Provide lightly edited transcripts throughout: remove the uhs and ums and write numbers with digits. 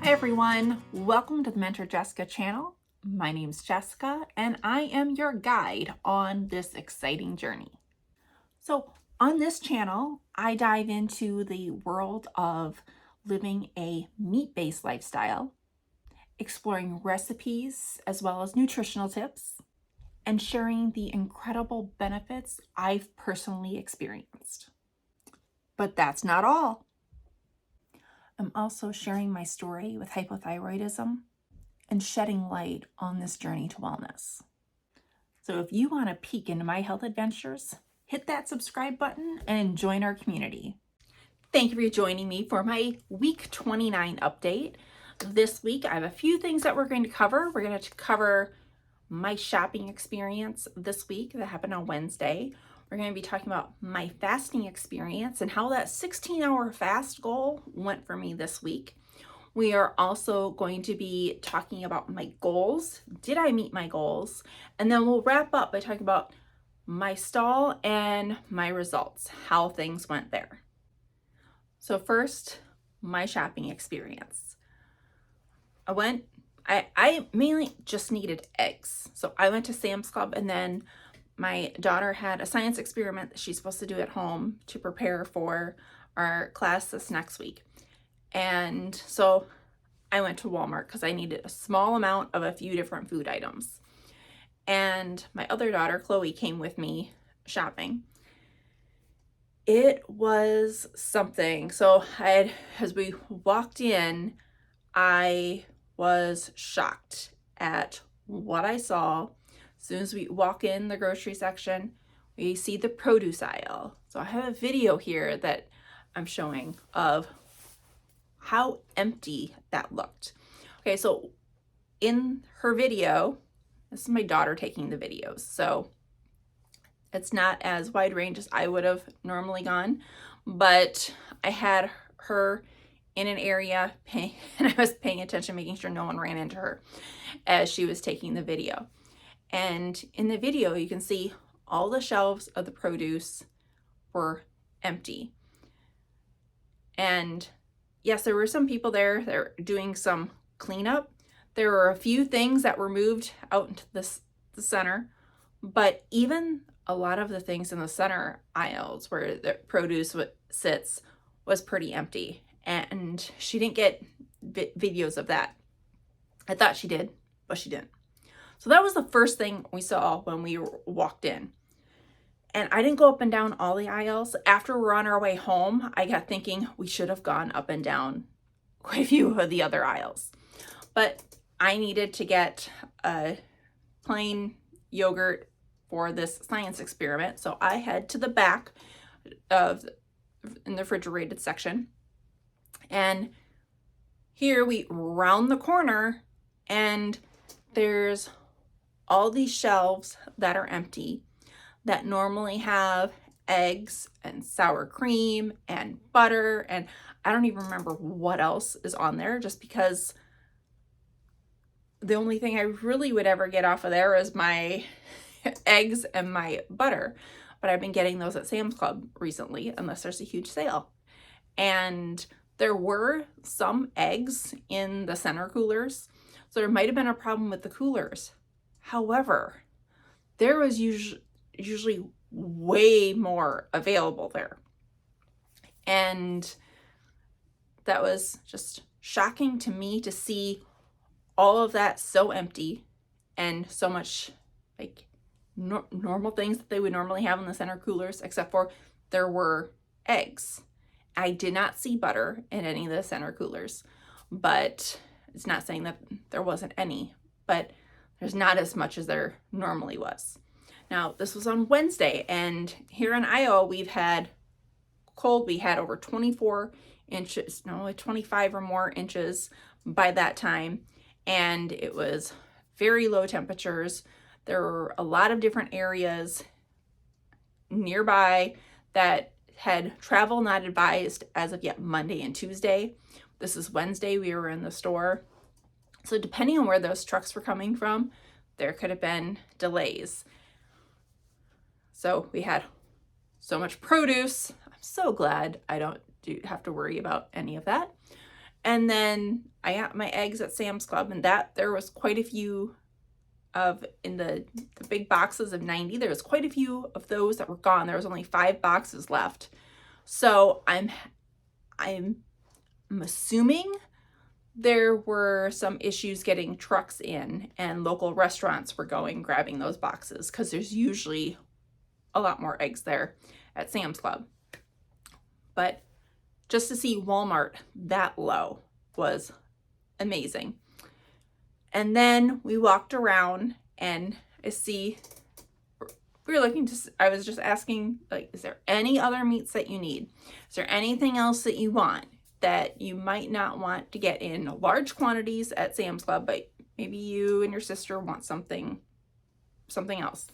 Hi everyone, welcome to the Mentor Jessica channel. My name's Jessica and I am your guide on this exciting journey. So on this channel, I dive into the world of living a meat-based lifestyle, exploring recipes as well as nutritional tips, and sharing the incredible benefits I've personally experienced. But that's not all. I'm also sharing my story with hypothyroidism and shedding light on this journey to wellness. So if you want to peek into my health adventures, hit that subscribe button and join our community. Thank you for joining me for my week 29 update. This week, I have a few things that we're going to cover. We're going to cover my shopping experience this week that happened on Wednesday. We're going to be talking about my fasting experience and how that 16-hour fast goal went for me this week. We are also going to be talking about my goals. Did I meet my goals? And then we'll wrap up by talking about my stall and my results, how things went there. So first, my shopping experience. I mainly just needed eggs. So I went to Sam's Club, and then my daughter had a science experiment that she's supposed to do at home to prepare for our class this next week. And so I went to Walmart because I needed a small amount of a few different food items. And my other daughter, Chloe, came with me shopping. It was something. So as we walked in, I was shocked at what I saw. As soon as we walk in the grocery section, we see the produce aisle. So I have a video here that I'm showing of how empty that looked. Okay, so in her video, this is my daughter taking the videos, so it's not as wide range as I would have normally gone, but I had her in an area and I was paying attention, making sure no one ran into her as she was taking the video. And in the video, you can see all the shelves of the produce were empty. And yes, there were some people there that were doing some cleanup. There were a few things that were moved out into the center, but even a lot of the things in the center aisles where the produce sits was pretty empty. And she didn't get videos of that. I thought she did, but she didn't. So that was the first thing we saw when we walked in. And I didn't go up and down all the aisles. After we're on our way home, I got thinking we should have gone up and down quite a few of the other aisles. But I needed to get a plain yogurt for this science experiment. So I head to the back in the refrigerated section. And here we round the corner and there's all these shelves that are empty that normally have eggs and sour cream and butter, and I don't even remember what else is on there, just because the only thing I really would ever get off of there is my eggs and my butter. But I've been getting those at Sam's Club recently, unless there's a huge sale. And there were some eggs in the center coolers, so there might have been a problem with the coolers. However, there was usually way more available there. And that was just shocking to me to see all of that so empty and so much like normal things that they would normally have in the center coolers, except for there were eggs. I did not see butter in any of the center coolers, but it's not saying that there wasn't any, but there's not as much as there normally was. Now, this was on Wednesday, and here in Iowa, we've had cold. We had over 24 inches, no, 25 or more inches by that time, and it was very low temperatures. There were a lot of different areas nearby that had travel not advised as of yet Monday and Tuesday. This is Wednesday, we were in the store. So depending on where those trucks were coming from, there could have been delays. So we had so much produce. I'm so glad I don't have to worry about any of that. And then I got my eggs at Sam's Club, and that there was quite a few of, in the big boxes of 90, there was quite a few of those that were gone. There was only 5 boxes left. So I'm assuming there were some issues getting trucks in, and local restaurants were grabbing those boxes, because there's usually a lot more eggs there at Sam's Club. But just to see Walmart that low was amazing. And then we walked around, and I was just asking, like, is there any other meats that you need? Is there anything else that you want that you might not want to get in large quantities at Sam's Club, but maybe you and your sister want something else?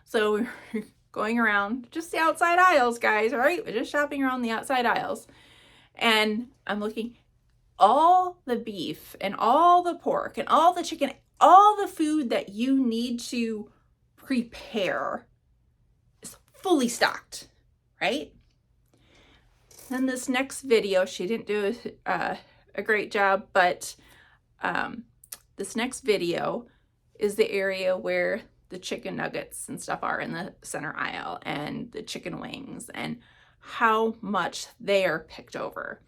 So we're going around just the outside aisles, guys, right? We're just shopping around the outside aisles. And I'm looking, all the beef and all the pork and all the chicken, all the food that you need to prepare is fully stocked, right? Then this next video, she didn't do a great job, but this next video is the area where the chicken nuggets and stuff are in the center aisle, and the chicken wings, and how much they are picked over.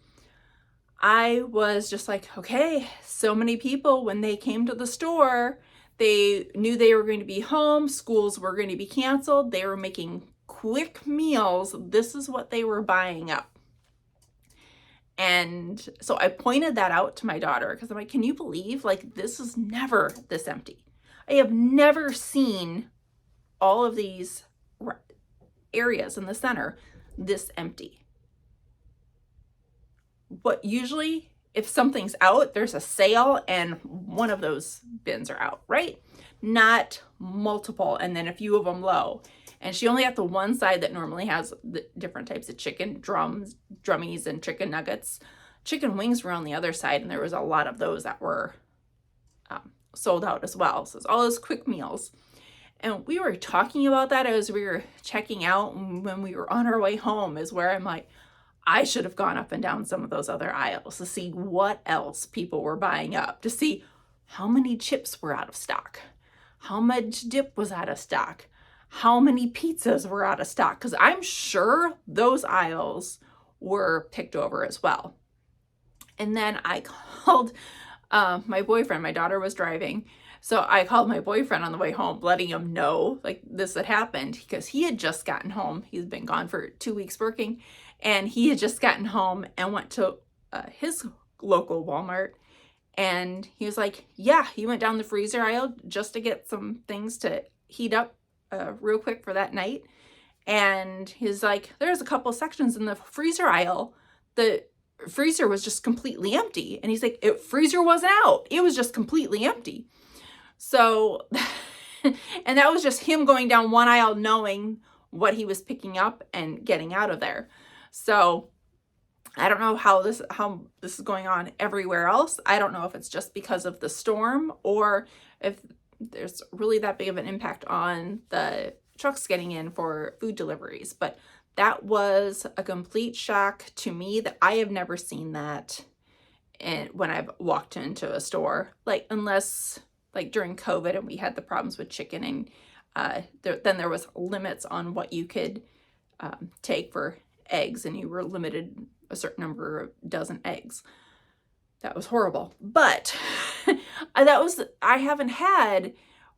I was just like, okay, so many people, when they came to the store, they knew they were going to be home, schools were going to be canceled, they were making quick meals. This is what they were buying up. And so I pointed that out to my daughter, because I'm like, can you believe, like, this is never this empty? I have never seen all of these areas in the center this empty. But usually, if something's out, there's a sale and one of those bins are out, right? Not multiple, and then a few of them low. And she only got the one side that normally has the different types of chicken, drummies, and chicken nuggets. Chicken wings were on the other side, and there was a lot of those that were sold out as well. So it's all those quick meals. And we were talking about that as we were checking out, and when we were on our way home is where I'm like, I should have gone up and down some of those other aisles to see what else people were buying up, to see how many chips were out of stock, how much dip was out of stock, how many pizzas were out of stock, because I'm sure those aisles were picked over as well. And then I called my boyfriend. My daughter was driving, so I called my boyfriend on the way home, letting him know, like, this had happened, because he had just gotten home. He's been gone for 2 weeks working, and he had just gotten home and went to his local Walmart, and he was like, yeah, he went down the freezer aisle just to get some things to heat up real quick for that night. And he's like, there's a couple sections in the freezer aisle. The freezer was just completely empty. And he's like, freezer wasn't out. It was just completely empty. So, and that was just him going down one aisle, knowing what he was picking up and getting out of there. So I don't know how this is going on everywhere else. I don't know if it's just because of the storm, or if there's really that big of an impact on the trucks getting in for food deliveries. But that was a complete shock to me, that I have never seen that when I've walked into a store, like, unless like during COVID and we had the problems with chicken, and then there was limits on what you could take for eggs, and you were limited a certain number of dozen eggs. That was horrible. But I haven't had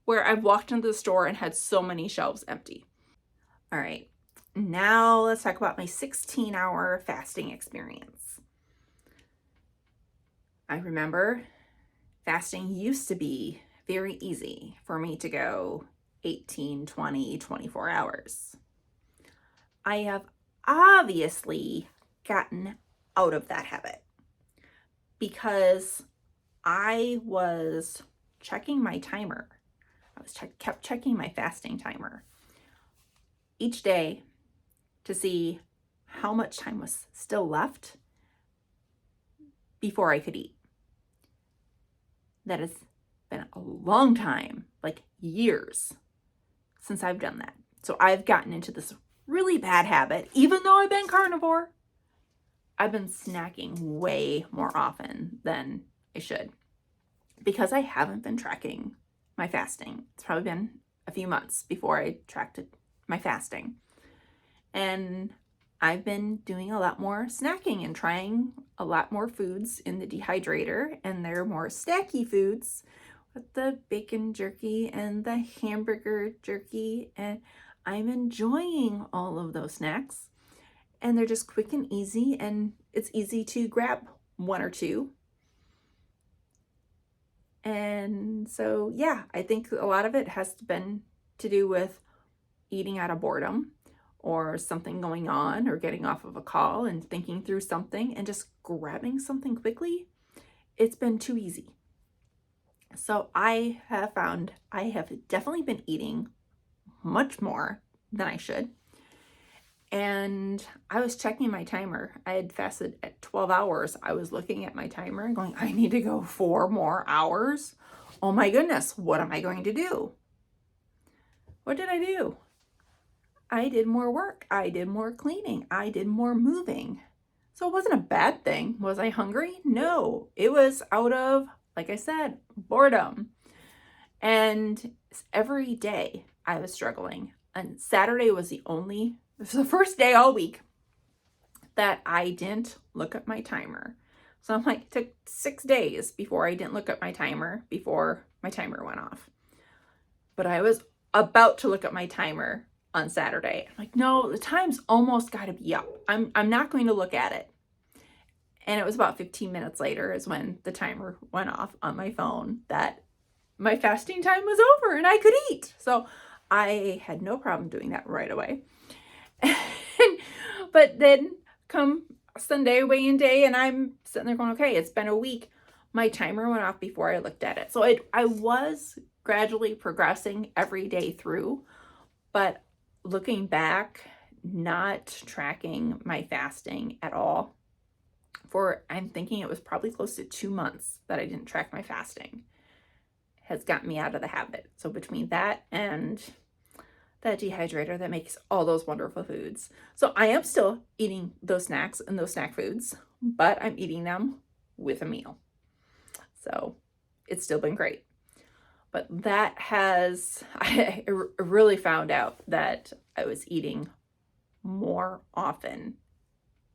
where I've walked into the store and had so many shelves empty. All right, now let's talk about my 16-hour fasting experience. I remember fasting used to be very easy for me to go 18, 20, 24 hours. I have obviously gotten out of that habit, because I was checking my timer. Kept checking my fasting timer each day to see how much time was still left before I could eat. That has been a long time, like years, since I've done that. So I've gotten into this really bad habit, even though I've been carnivore. I've been snacking way more often than I should because I haven't been tracking my fasting. It's probably been a few months before I tracked my fasting. And I've been doing a lot more snacking and trying a lot more foods in the dehydrator, and they're more snacky foods with the bacon jerky and the hamburger jerky, and I'm enjoying all of those snacks, and they're just quick and easy, and it's easy to grab one or two. And so, yeah, I think a lot of it has been to do with eating out of boredom or something going on or getting off of a call and thinking through something and just grabbing something quickly. It's been too easy. So I have found I have definitely been eating much more than I should. And I was checking my timer. I had fasted at 12 hours. I was looking at my timer and going, I need to go 4 more hours. Oh my goodness, what am I going to do? What did I do? I did more work. I did more cleaning. I did more moving. So it wasn't a bad thing. Was I hungry? No, it was out of, like I said, boredom. And every day I was struggling. And Saturday was the first day all week that I didn't look at my timer. So I'm like, it took 6 days before I didn't look at my timer before my timer went off. But I was about to look at my timer on Saturday. I'm like, no, the time's almost got to be up. I'm not going to look at it. And it was about 15 minutes later is when the timer went off on my phone that my fasting time was over and I could eat. So I had no problem doing that right away. But then come Sunday weigh-in day and I'm sitting there going, okay, it's been a week. My timer went off before I looked at it. So I was gradually progressing every day through, but looking back, not tracking my fasting at all I'm thinking it was probably close to 2 months that I didn't track my fasting has gotten me out of the habit. So between that and that dehydrator that makes all those wonderful foods. So I am still eating those snacks and those snack foods, but I'm eating them with a meal. So it's still been great. But I really found out that I was eating more often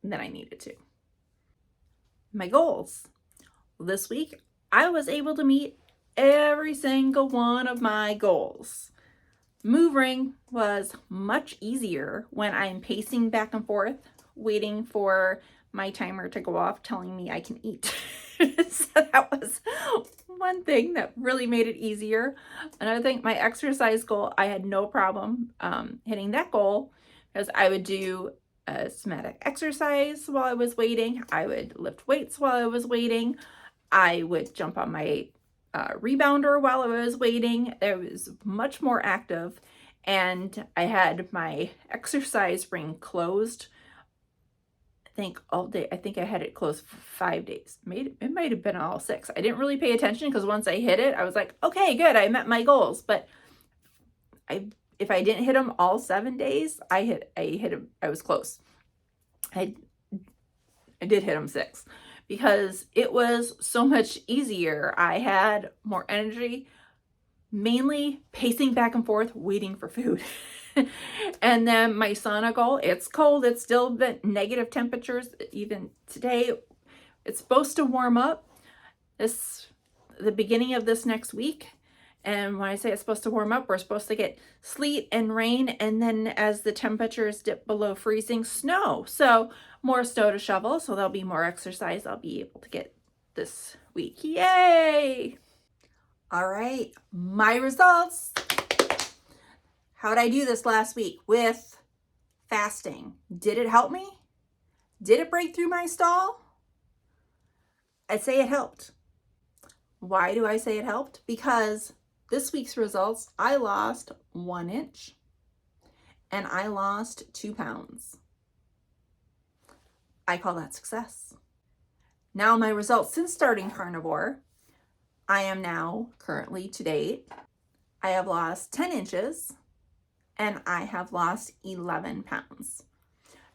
than I needed to. My goals. This week, I was able to meet every single one of my goals. Moving was much easier when I'm pacing back and forth, waiting for my timer to go off, telling me I can eat. So that was one thing that really made it easier. Another thing, my exercise goal, I had no problem hitting that goal because I would do a somatic exercise while I was waiting. I would lift weights while I was waiting. I would jump on my rebounder while I was waiting. It was much more active, and I had my exercise ring closed. I think all day. I think I had it closed for 5 days. It might have been all 6. I didn't really pay attention because once I hit it, I was like, okay, good, I met my goals. But if I didn't hit them all 7 days, I hit them. I was close. I did hit them 6 because it was so much easier. I had more energy, mainly pacing back and forth, waiting for food. And then my sauna goal, it's cold. It's still been negative temperatures. Even today, it's supposed to warm up the beginning of this next week. And when I say it's supposed to warm up, we're supposed to get sleet and rain. And then as the temperatures dip below freezing, snow. So more snow to shovel. So there'll be more exercise I'll be able to get this week. Yay! All right, my results. How did I do this last week with fasting? Did it help me? Did it break through my stall? I'd say it helped. Why do I say it helped? Because this week's results, I lost 1 inch and I lost 2 pounds. I call that success. Now my results since starting carnivore, I am now currently to date, I have lost 10 inches and I have lost 11 pounds.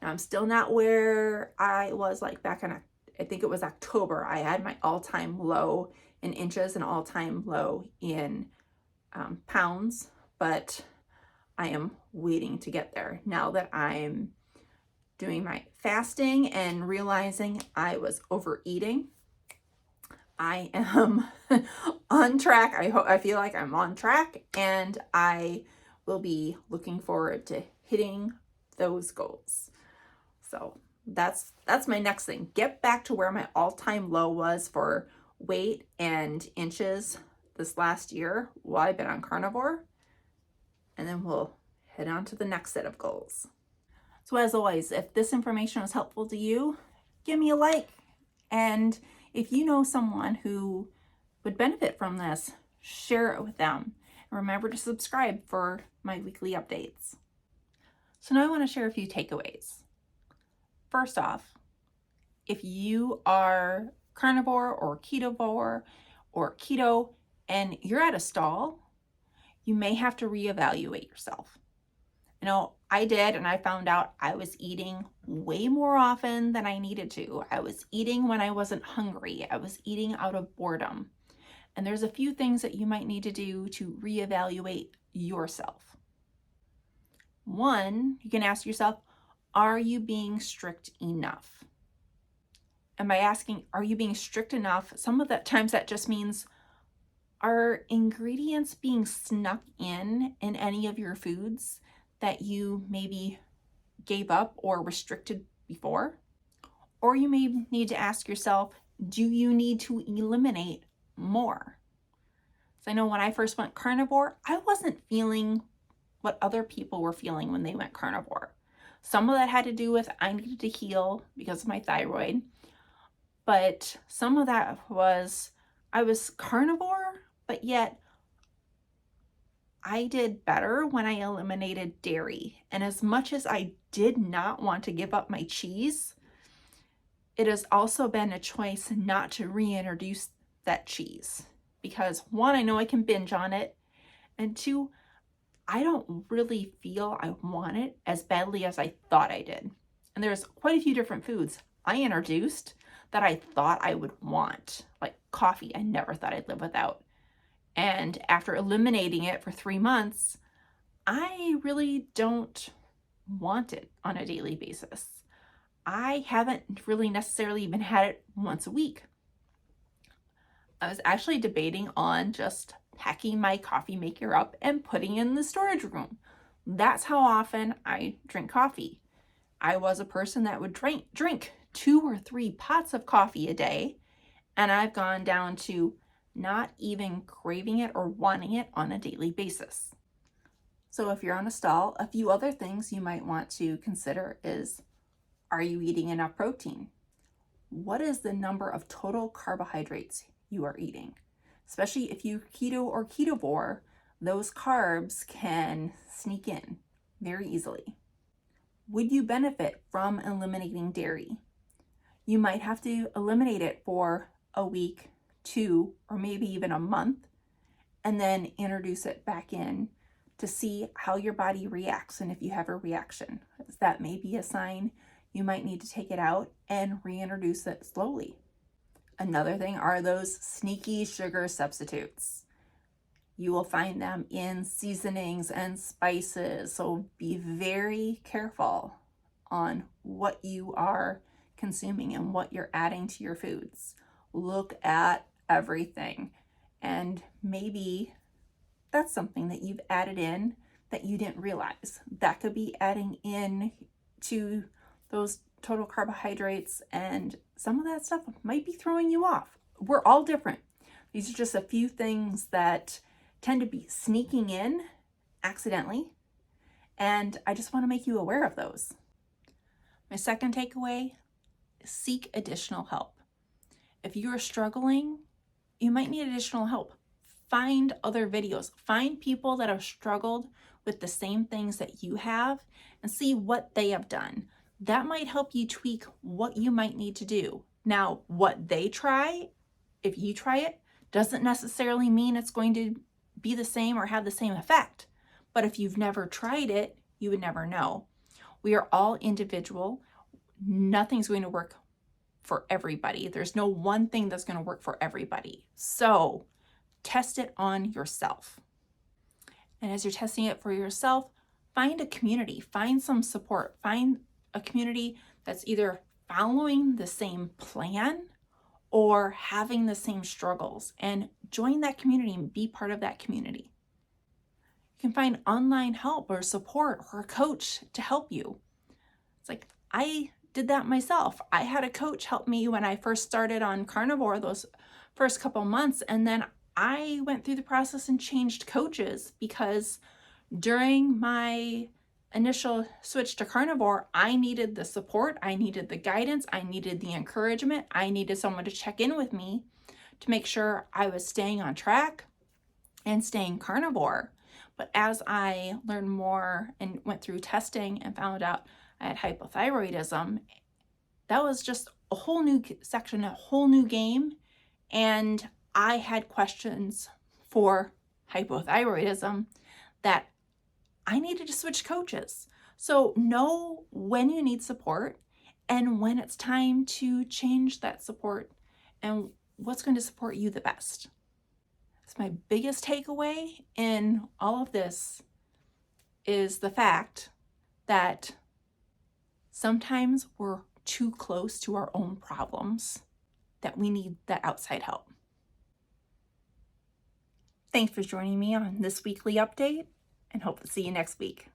Now, I'm still not where I was like back in, I think it was October. I had my all-time low in inches and all-time low in pounds, but I am waiting to get there now that I'm doing my fasting and realizing I was overeating. I am on track. I feel like I'm on track, and I will be looking forward to hitting those goals. So that's my next thing. Get back to where my all-time low was for weight and inches this last year while I've been on carnivore, and then we'll head on to the next set of goals. So as always, if this information was helpful to you, give me a like. And if you know someone who would benefit from this, share it with them. And remember to subscribe for my weekly updates. So now I want to share a few takeaways. First off, if you are carnivore or ketovore or keto and you're at a stall, you may have to reevaluate yourself. You know, I did, and I found out I was eating way more often than I needed to. I was eating when I wasn't hungry. I was eating out of boredom. And there's a few things that you might need to do to reevaluate yourself. One, you can ask yourself, are you being strict enough? And by asking, are you being strict enough? Some of the times that just means, are ingredients being snuck in any of your foods that you maybe gave up or restricted before? Or you may need to ask yourself, do you need to eliminate more? So I know when I first went carnivore, I wasn't feeling what other people were feeling when they went carnivore. Some of that had to do with I needed to heal because of my thyroid, but some of that was I was carnivore, but yet I did better when I eliminated dairy. And as much as I did not want to give up my cheese, it has also been a choice not to reintroduce that cheese. Because one, I know I can binge on it. And two, I don't really feel I want it as badly as I thought I did. And there's quite a few different foods I introduced that I thought I would want. Like coffee, I never thought I'd live without. And after eliminating it for 3 months, I really don't want it on a daily basis. I haven't really necessarily even had it once a week. I was actually debating on just packing my coffee maker up and putting it in the storage room. That's how often I drink coffee. I was a person that would drink 2 or 3 pots of coffee a day, and I've gone down to not even craving it or wanting it on a daily basis. So if you're on a stall, a few other things you might want to consider is, are you eating enough protein? What is the number of total carbohydrates you are eating? Especially if you keto or ketovore, those carbs can sneak in very easily. Would you benefit from eliminating dairy? You might have to eliminate it for a week, 2, or maybe even a month, and then introduce it back in to see how your body reacts and if you have a reaction. That may be a sign you might need to take it out and reintroduce it slowly. Another thing are those sneaky sugar substitutes. You will find them in seasonings and spices, so be very careful on what you are consuming and what you're adding to your foods. Look at everything, and maybe that's something that you've added in that you didn't realize. That could be adding in to those total carbohydrates, and some of that stuff might be throwing you off. We're all different. These are just a few things that tend to be sneaking in accidentally, and I just want to make you aware of those. My second takeaway is seek additional help. If you are struggling, you might need additional help. Find other videos. Find people that have struggled with the same things that you have and see what they have done. That might help you tweak what you might need to do. Now, what they try, if you try it, doesn't necessarily mean it's going to be the same or have the same effect. But if you've never tried it, you would never know. We are all individual. Nothing's going to work for everybody. There's no one thing that's going to work for everybody. So test it on yourself. And as you're testing it for yourself, find a community, find some support, find a community that's either following the same plan or having the same struggles, and join that community and be part of that community. You can find online help or support or a coach to help you. It's like, I did that myself. I had a coach help me when I first started on carnivore those first couple months, and then I went through the process and changed coaches because during my initial switch to carnivore, I needed the support, I needed the guidance, I needed the encouragement, I needed someone to check in with me to make sure I was staying on track and staying carnivore. But as I learned more and went through testing and found out I had hypothyroidism, that was just a whole new section, a whole new game. And I had questions for hypothyroidism that I needed to switch coaches. So know when you need support and when it's time to change that support and what's going to support you the best. That's my biggest takeaway in all of this, is the fact that sometimes we're too close to our own problems, that we need that outside help. Thanks for joining me on this weekly update, and hope to see you next week.